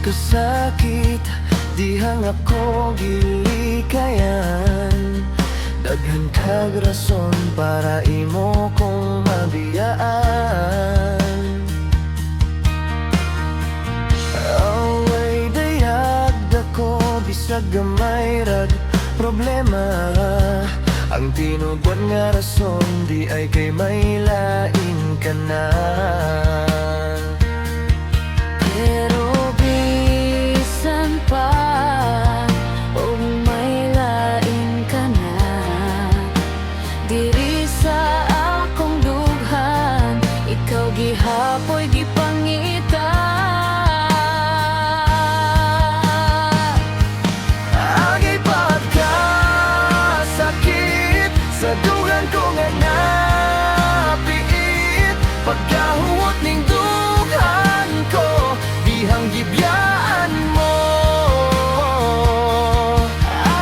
kasakit, dihang ako gilikayan. Daghan kag rason para imo kong mabiyaan. Away dayag dako, bisag gamay rag problema. Ang tinubod nga rason, di ay kay may lain ka na. Pero bisan pa og may lain ka na, diri sa akong dughan, ikaw gihapoy gipangita. Agay pagkasakit sa dugan ko nga napiit, pagkahuot ning dughan ko, dihang gibyaan mo.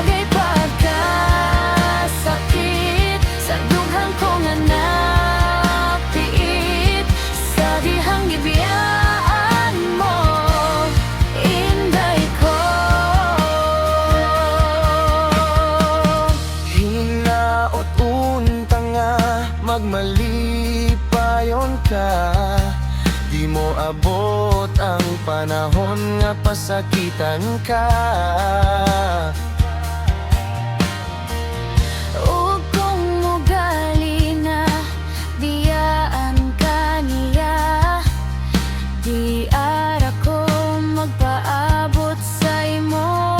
Agay pagkasakit sa dughan ko nga napiit, sa dihang gibiyaan mo, inday ko. Hinaot unta nga magmalipayon ka, di mo abot ang panahon nga pasakitan ka. Ug kung mugali na diyaan ka niya, di ara ko magpaabot sa imo.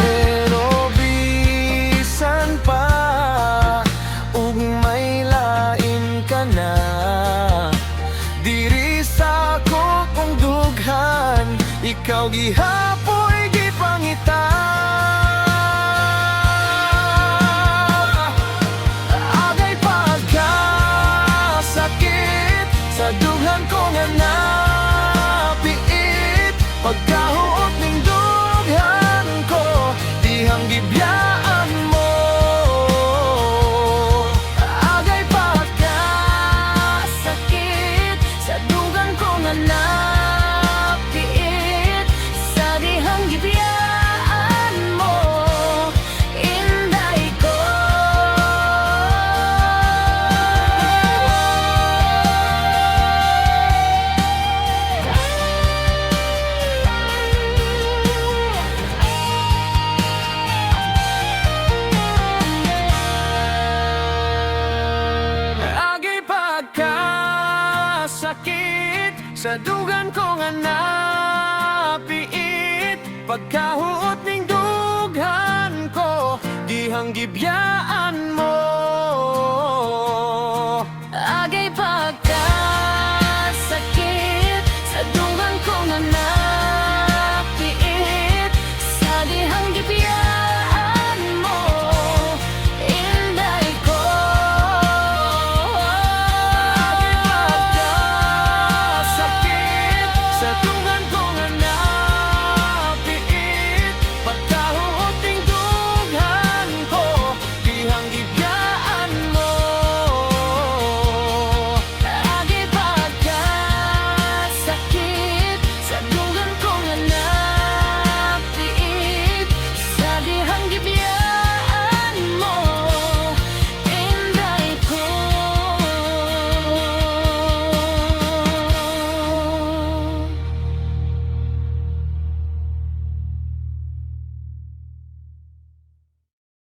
Pero bisan pa ug may lain ka na, diri sa ako kong dughan, ikaw gihapoy gipangita. Agay pagkasakit sa dughan ko nga napiit, pagkahuot ning dughan ko, dihang gibyaan mo. Agay Sakit sa dugang ko nga napiit, sa dihang gibiyaan mo, inday ko. Agay pagkasakit sa dugan ko nga napiit, pagkahuot ning dughan ko, dihang gibyaan mo. Agay pagka